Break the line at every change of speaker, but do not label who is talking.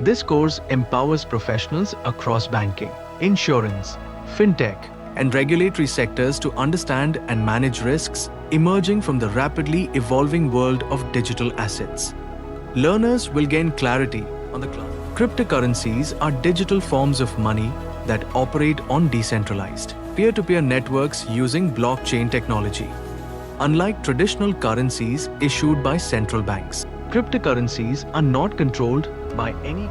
This course empowers professionals across banking, insurance, fintech, and regulatory sectors to understand and manage risks emerging from the rapidly evolving world of digital assets. Learners will gain clarity on the cloud. Cryptocurrencies are digital forms of money that operate on decentralized, peer-to-peer networks using blockchain technology. Unlike traditional currencies issued by central banks, cryptocurrencies are not controlled by any